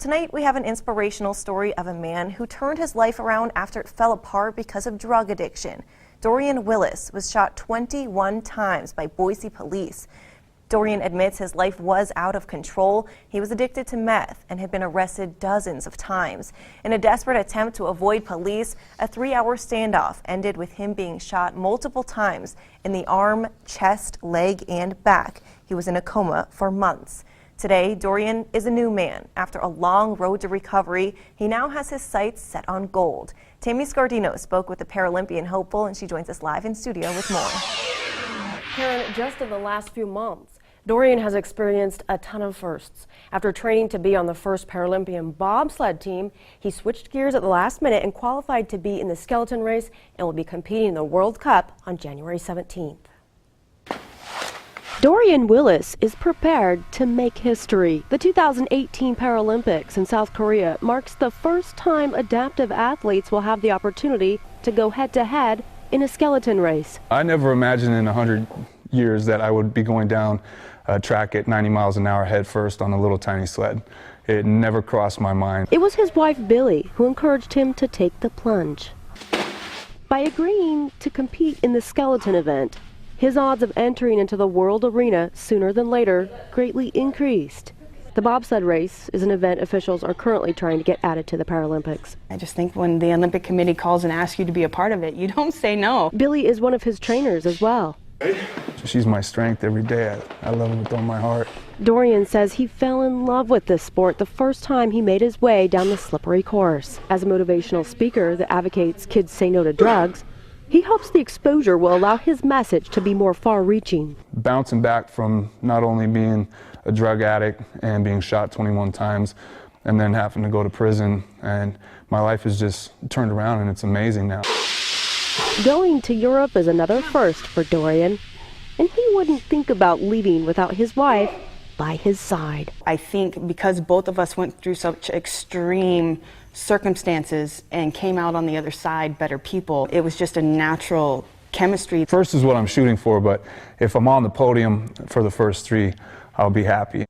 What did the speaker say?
Tonight we have an inspirational story of a man who turned his life around after it fell apart because of drug addiction. Dorian Willis was shot 21 times by Boise police. Dorian admits his life was out of control. He was addicted to meth and had been arrested dozens of times. In a desperate attempt to avoid police, a 3-hour standoff ended with him being shot multiple times in the arm, chest, leg, and back. He was in a coma for months. Today, Dorian is a new man. After a long road to recovery, he now has his sights set on gold. Tammy Scardino spoke with the Paralympian hopeful, and she joins us live in studio with more. Karen, just in the last few months, Dorian has experienced a ton of firsts. After training to be on the first Paralympian bobsled team, he switched gears at the last minute and qualified to be in the skeleton race and will be competing in the World Cup on January 17th. Dorian Willis is prepared to make history. The 2018 Paralympics in South Korea marks the first time adaptive athletes will have the opportunity to go head-to-head in a skeleton race. I never imagined in 100 years that I would be going down a track at 90 miles an hour head first on a little tiny sled. It never crossed my mind. It was his wife Billy who encouraged him to take the plunge. By agreeing to compete in the skeleton event, his odds of entering into the world arena sooner than later greatly increased. The bobsled race is an event officials are currently trying to get added to the Paralympics. I just think when the Olympic Committee calls and asks you to be a part of it, you don't say no. Billy is one of his trainers as well. She's my strength every day. I love her with all my heart. Dorian says he fell in love with this sport the first time he made his way down the slippery course. As a motivational speaker that advocates kids say no to drugs, he hopes the exposure will allow his message to be more far-reaching. Bouncing back from not only being a drug addict and being shot 21 times and then having to go to prison, and my life has just turned around and it's amazing now. Going to Europe is another first for Dorian, and he wouldn't think about leaving without his wife by his side. I think because both of us went through such extreme circumstances and came out on the other side better people, it was just a natural chemistry. First is what I'm shooting for, but if I'm on the podium for the first 3, I'll be happy.